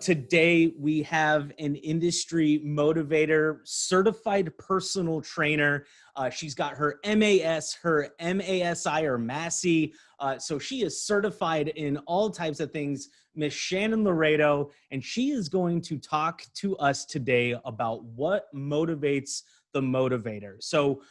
today we have an industry motivator, certified personal trainer. She's got her MAS, her MASI or Massey. So she is certified in all types of things, Miss Shannon Loredo, and she is going to talk to us today about what motivates the motivator. So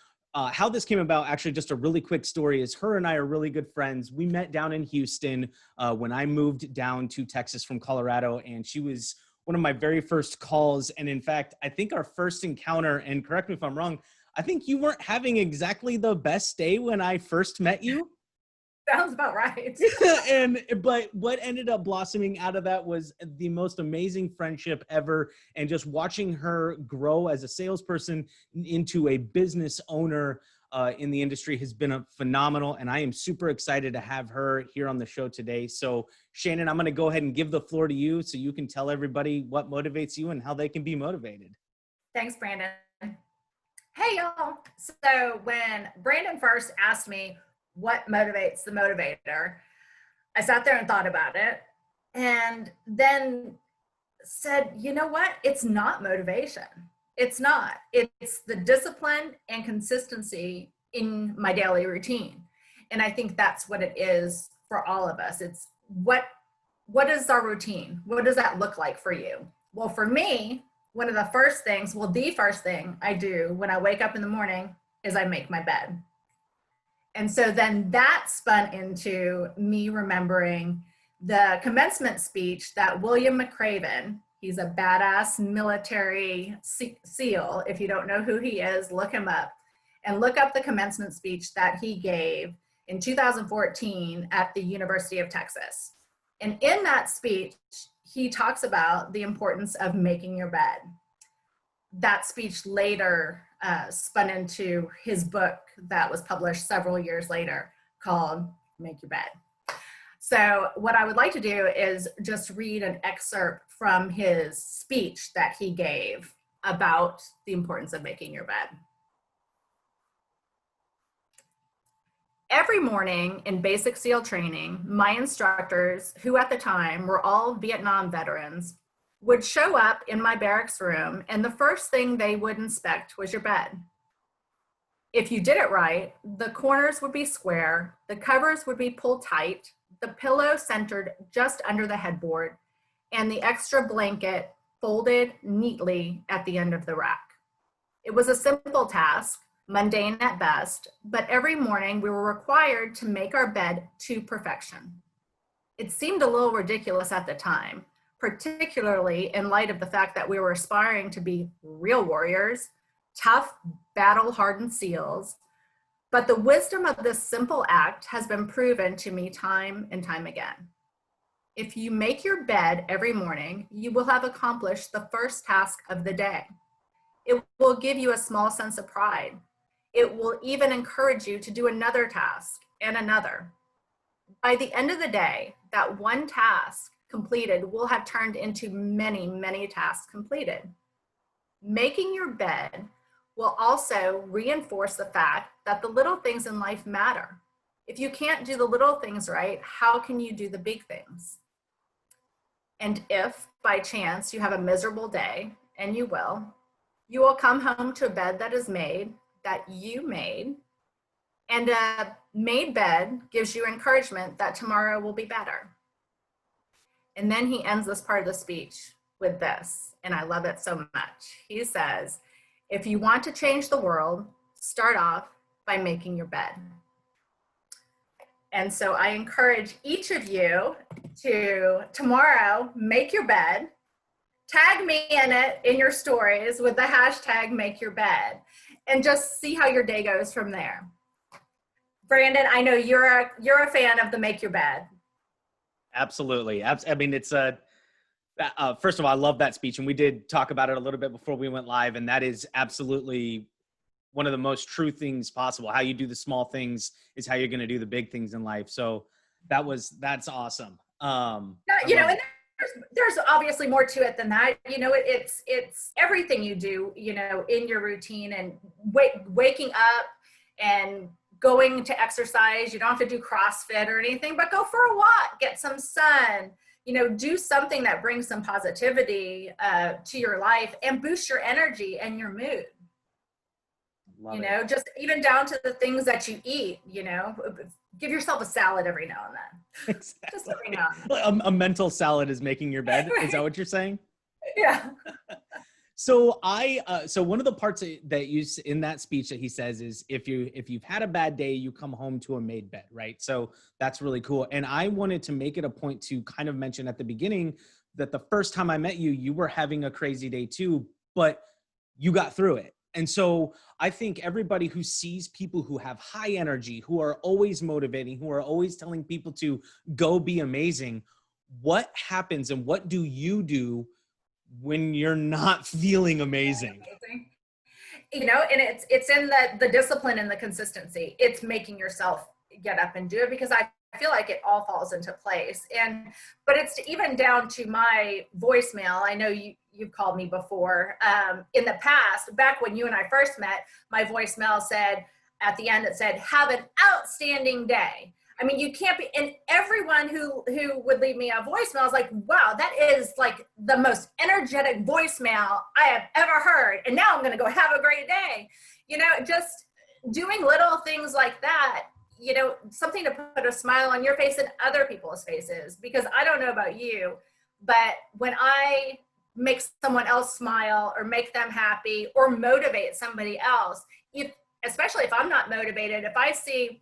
how this came about, actually, just a really quick story, is her and I are really good friends. We met down in Houston when I moved down to Texas from Colorado, and she was one of my very first calls. And in fact, I think our first encounter, and correct me if I'm wrong, I think you weren't having exactly the best day when I first met you. Sounds about right. But what ended up blossoming out of that was the most amazing friendship ever. And just watching her grow as a salesperson into a business owner in the industry has been phenomenal. And I am super excited to have her here on the show today. So Shannon, I'm going to go ahead and give the floor to you so you can tell everybody what motivates you and how they can be motivated. Thanks, Brandon. Hey, y'all. So when Brandon first asked me what motivates the motivator, I sat there and thought about it and then said, you know what? It's not motivation. It's not. It's the discipline and consistency in my daily routine. And I think that's what it is for all of us. It's what is our routine? What does that look like for you? Well, for me, the first thing I do when I wake up in the morning is I make my bed. And so then that spun into me remembering the commencement speech that William McRaven, he's a badass military SEAL. If you don't know who he is, look him up and look up the commencement speech that he gave in 2014 at the University of Texas. And in that speech, he talks about the importance of making your bed. That speech later spun into his book that was published several years later called Make Your Bed. So what I would like to do is just read an excerpt from his speech that he gave about the importance of making your bed. Every morning in basic SEAL training, my instructors, who at the time were all Vietnam veterans, would show up in my barracks room, and the first thing they would inspect was your bed. If you did it right, the corners would be square, the covers would be pulled tight, the pillow centered just under the headboard, and the extra blanket folded neatly at the end of the rack. It was a simple task, mundane at best, but every morning we were required to make our bed to perfection. It seemed a little ridiculous at the time, particularly in light of the fact that we were aspiring to be real warriors, tough, battle-hardened SEALs. But the wisdom of this simple act has been proven to me time and time again. If you make your bed every morning, you will have accomplished the first task of the day. It will give you a small sense of pride. It will even encourage you to do another task and another. By the end of the day, that one task completed will have turned into many, many tasks completed. Making your bed will also reinforce the fact that the little things in life matter. If you can't do the little things right, how can you do the big things? And if by chance you have a miserable day, and you will come home to a bed that is made, that you made, and a made bed gives you encouragement that tomorrow will be better. And then he ends this part of the speech with this, and I love it so much. He says, if you want to change the world, start off by making your bed. And so I encourage each of you to tomorrow make your bed, tag me in it in your stories with the hashtag make your bed, and just see how your day goes from there. Brandon, I know you're a fan of the make your bed. Absolutely. I mean, it's first of all, I love that speech, and we did talk about it a little bit before we went live, and that is absolutely one of the most true things possible. How you do the small things is how you're going to do the big things in life. So that's awesome. And there's obviously more to it than that. It's everything you do, in your routine, and waking up and going to exercise. You don't have to do CrossFit or anything, but go for a walk, get some sun, do something that brings some positivity to your life and boost your energy and your mood. Love it. Just even down to the things that you eat, give yourself a salad every now and then. Just Exactly. every now and then. A mental salad is making your bed. Is that what you're saying? Yeah. So so one of the parts that you in that speech that he says is if you've had a bad day, you come home to a made bed, right? So that's really cool. And I wanted to make it a point to kind of mention at the beginning that the first time I met you, you were having a crazy day too, but you got through it. And so I think everybody who sees people who have high energy, who are always motivating, who are always telling people to go be amazing, what happens and what do you do when you're not feeling amazing? And it's in the discipline and the consistency. It's making yourself get up and do it, because I feel like it all falls into place. But it's even down to my voicemail. I know you've called me before. In the past, back when you and I first met, my voicemail said, at the end, it said, "Have an outstanding day." I mean, you can't be, and everyone who would leave me a voicemail is like, wow, that is like the most energetic voicemail I have ever heard. And now I'm going to go have a great day. Just doing little things like that, something to put a smile on your face and other people's faces. Because I don't know about you, but when I make someone else smile or make them happy or motivate somebody else, especially if I'm not motivated, if I see,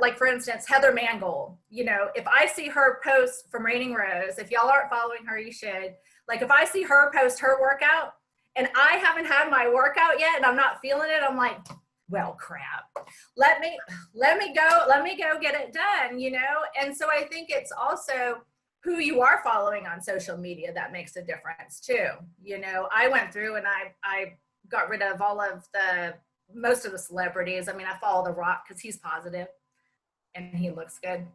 like for instance, Heather Mangold, if I see her post from Raining Rose, if y'all aren't following her, you should. Like if I see her post her workout and I haven't had my workout yet and I'm not feeling it, I'm like, well, crap, let me go get it done, And so I think it's also who you are following on social media that makes a difference too. I went through and I got rid of most of the celebrities. I mean, I follow The Rock because he's positive and he looks good.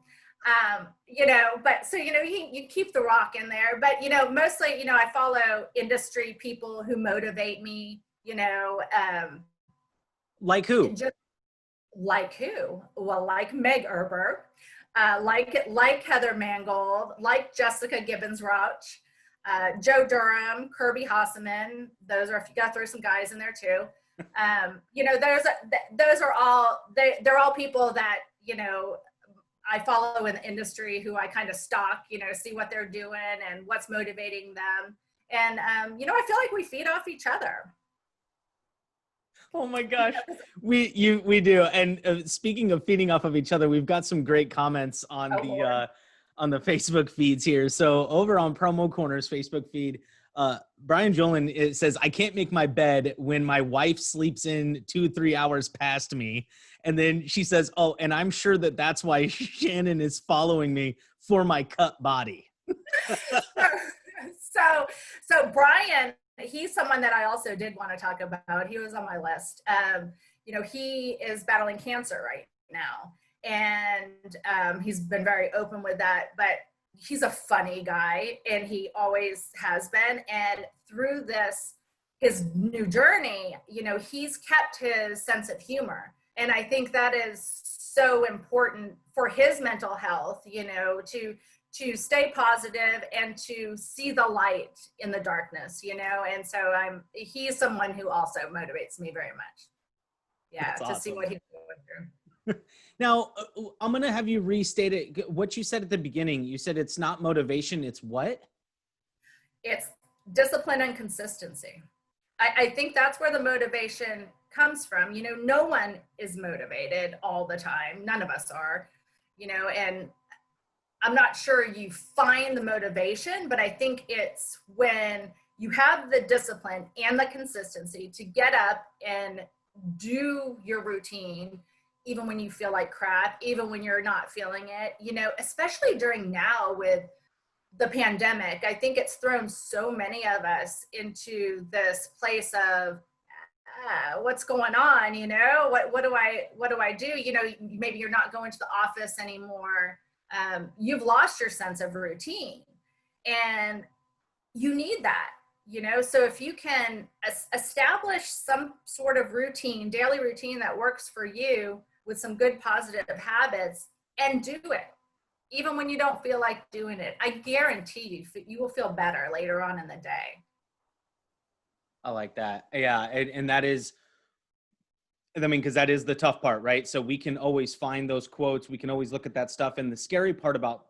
But so, you keep The Rock in there, but, mostly, I follow industry people who motivate me, Like who? Like who? Well, like Meg Erber, like Heather Mangold, like Jessica Gibbons-Rauch, Joe Durham, Kirby Hasseman. Those are, if you got to throw some guys in there too. Those are all, they're all people that, I follow in the industry who I kind of stalk, see what they're doing and what's motivating them. And, I feel like we feed off each other. Oh my gosh, we do. And speaking of feeding off of each other, we've got some great comments on the Facebook feeds here. So over on Promo Corner's Facebook feed, Brian Jolin says, "I can't make my bed when my wife sleeps in 2-3 hours past me." And then she says, "Oh, and I'm sure that's why Shannon is following me for my cut body." So Brian, he's someone that I also did want to talk about. He was on my list. He is battling cancer right now, and he's been very open with that. But he's a funny guy, and he always has been. And through his new journey, he's kept his sense of humor. And I think that is so important for his mental health, to stay positive and to see the light in the darkness, and so he's someone who also motivates me very much. Yeah. That's awesome. To see what he's going through. Now, I'm going to have you restate it. What you said at the beginning, you said it's not motivation. It's what? It's discipline and consistency. I think that's where the motivation comes from. No one is motivated all the time. None of us are, and I'm not sure you find the motivation, but I think it's when you have the discipline and the consistency to get up and do your routine, even when you feel like crap, even when you're not feeling it, especially during now with the pandemic. I think it's thrown so many of us into this place of what's going on, what do I do? Maybe you're not going to the office anymore. You've lost your sense of routine, and you need that, so if you can establish some sort of routine, daily routine that works for you with some good positive habits, and do it, even when you don't feel like doing it. I guarantee you will feel better later on in the day. I like that. Yeah. And that is, I mean, because that is the tough part, right? So we can always find those quotes. We can always look at that stuff. And the scary part about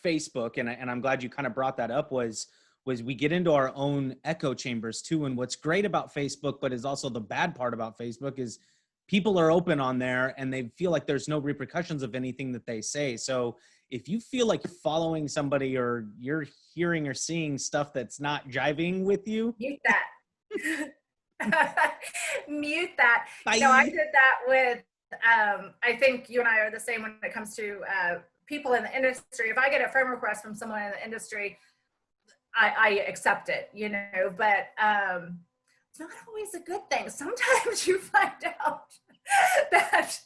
Facebook, and I'm glad you kind of brought that up, was we get into our own echo chambers too. And what's great about Facebook, but is also the bad part about Facebook, is people are open on there and they feel like there's no repercussions of anything that they say. So if you feel like following somebody or you're hearing or seeing stuff that's not jiving with you, Mute that. Mute that. bye. You know, I did that with, I think you and I are the same when it comes to people in the industry. If I get a friend request from someone in the industry, I accept it, you know, but it's not always a good thing. Sometimes you find out that,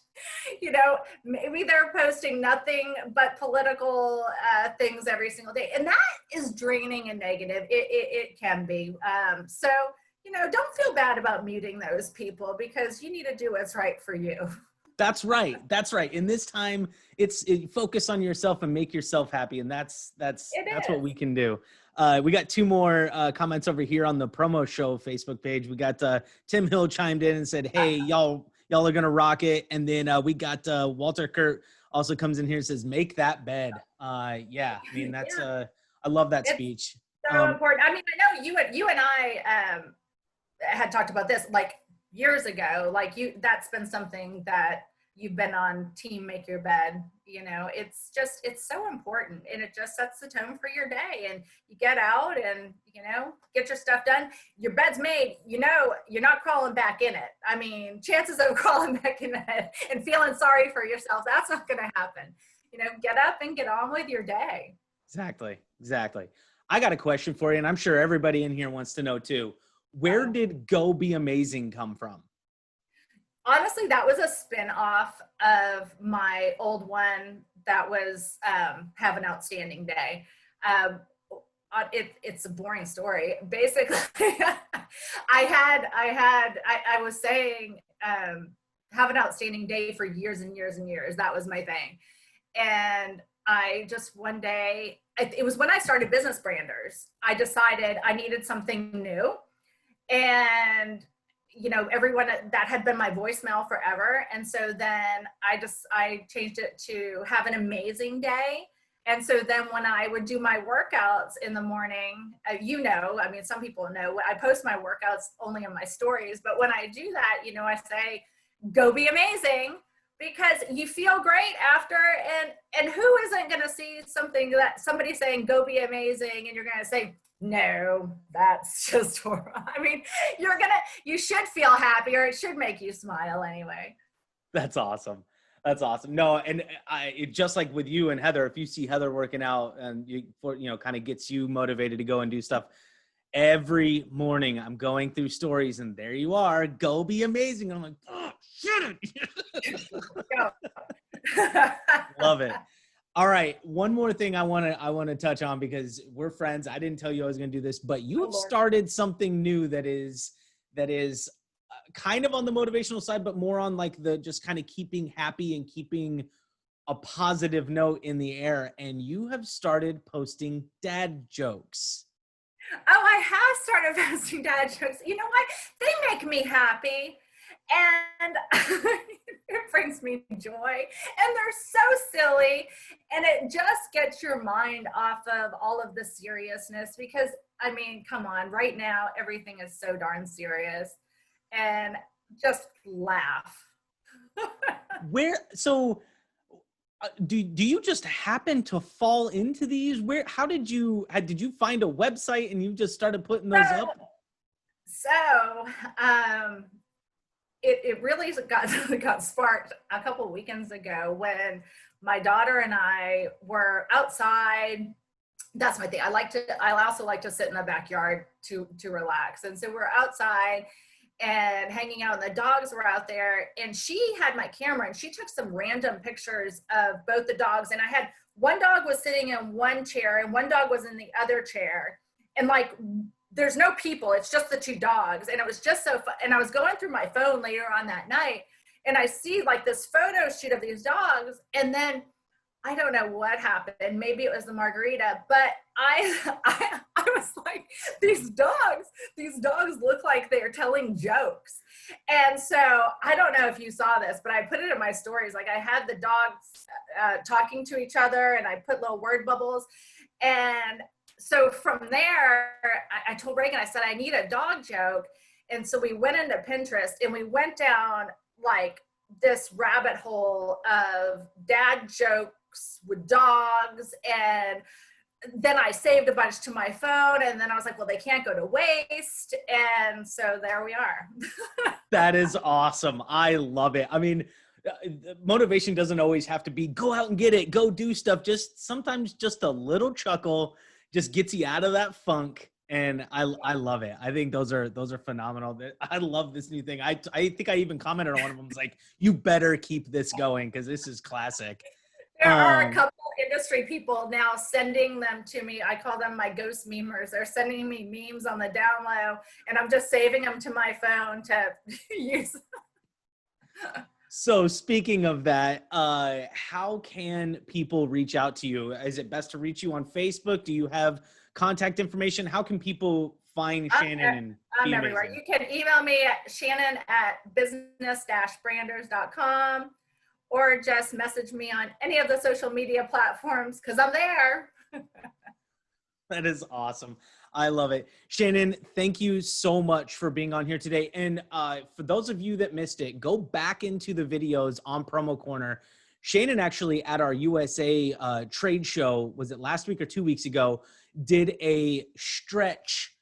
you know, maybe they're posting nothing but political things every single day. And that is draining and negative. It can be. So, you know, don't feel bad about muting those people, because you need to do what's right for you. That's right. That's right. In this time, focus on yourself and make yourself happy. And that's what we can do. We got two more comments over here on the promo show Facebook page. We got Tim Hill chimed in and said, "Hey, y'all are going to rock it." And then we got Walter Kurt also comes in here and says, "Make that bed." Yeah, I mean, that's I love that speech. So important. I mean, I know you and I had talked about this like years ago. Like that's been something that you've been on team Make Your Bed. You know, it's so important, and it just sets the tone for your day. And you get out and, you know, get your stuff done. Your bed's made, you know, you're not crawling back in it. I mean, chances of crawling back in it and feeling sorry for yourself, that's not going to happen. You know, get up and get on with your day. Exactly. I got a question for you, and I'm sure everybody in here wants to know too. Where did Go Be Amazing come from? Honestly, that was a spin-off of my old one that was Have an Outstanding Day. It's a boring story. Basically, I was saying have an outstanding day for years and years and years. That was my thing. And I just one day, it was when I started Business Branders, I decided I needed something new. And you know, everyone that had been my voicemail forever. And so then I changed it to Have an Amazing Day. And so then when I would do my workouts in the morning, you know, I mean, some people know I post my workouts only in my stories, but when I do that, you know, I say, go be amazing, because you feel great after, and who isn't going to see something that somebody saying, go be amazing, and you're going to say, no, that's just horrible. I mean, you should feel happy, or it should make you smile anyway. That's awesome. No, and it just like with you and Heather, if you see Heather working out and kind of gets you motivated to go and do stuff. Every morning I'm going through stories and there you are, go be amazing. I'm like, oh, shit it. Love it. All right. One more thing I want to touch on, because we're friends. I didn't tell you I was going to do this, but you have started something new that is kind of on the motivational side, but more on like the just kind of keeping happy and keeping a positive note in the air. And you have started posting dad jokes. Oh, I have started posting dad jokes. You know what? They make me happy. And it brings me joy, and they're so silly, and it just gets your mind off of all of the seriousness, because I mean, come on, right now everything is so darn serious, and just laugh. Do you just happen to fall into these? How did you find a website and you just started putting those up? So, it really got sparked a couple of weekends ago when my daughter and I were outside. That's my thing. I also like to sit in the backyard to relax. And so we're outside and hanging out, and the dogs were out there, and she had my camera and she took some random pictures of both the dogs. And I had one dog was sitting in one chair and one dog was in the other chair. And like, there's no people, it's just the two dogs. And it was just so fun. And I was going through my phone later on that night, and I see like this photo shoot of these dogs. And then I don't know what happened. Maybe it was the margarita, but I was like, these dogs look like they're telling jokes. And so I don't know if you saw this, but I put it in my stories. Like I had the dogs talking to each other, and I put little word bubbles. And so from there, I told Reagan, I said, I need a dog joke. And so we went into Pinterest and we went down like this rabbit hole of dad jokes with dogs. And then I saved a bunch to my phone, and then I was like, well, they can't go to waste. And so there we are. That is awesome. I love it. I mean, motivation doesn't always have to be go out and get it, go do stuff. Just sometimes just a little chuckle just gets you out of that funk. And I love it. I think those are phenomenal. I love this new thing. I think I even commented on one of them. It's like, you better keep this going because this is classic. There are a couple industry people now sending them to me. I call them my ghost memers. They're sending me memes on the down low, and I'm just saving them to my phone to use. So speaking of that, how can people reach out to you? Is it best to reach you on Facebook? Do you have contact information? How can people find Shannon? I'm everywhere. You can email me at shannon@business-branders.com, or just message me on any of the social media platforms because I'm there. That is awesome. I love it. Shannon, thank you so much for being on here today. And for those of you that missed it, go back into the videos on Promo Corner. Shannon actually at our USA trade show, was it last week or 2 weeks ago, did a stretch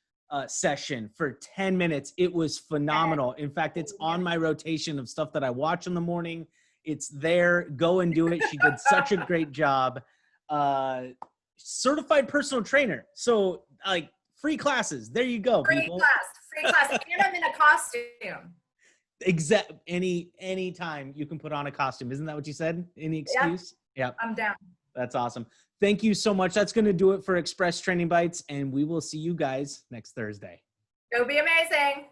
session for 10 minutes. It was phenomenal. In fact, it's on my rotation of stuff that I watch in the morning. It's there. Go and do it. She did such a great job. Certified personal trainer. So like free classes. There you go. Free people. Free class. And I'm in a costume. Any time you can put on a costume. Isn't that what you said? Any excuse? Yeah. I'm down. That's awesome. Thank you so much. That's going to do it for Express Training Bites, and we will see you guys next Thursday. Go be amazing.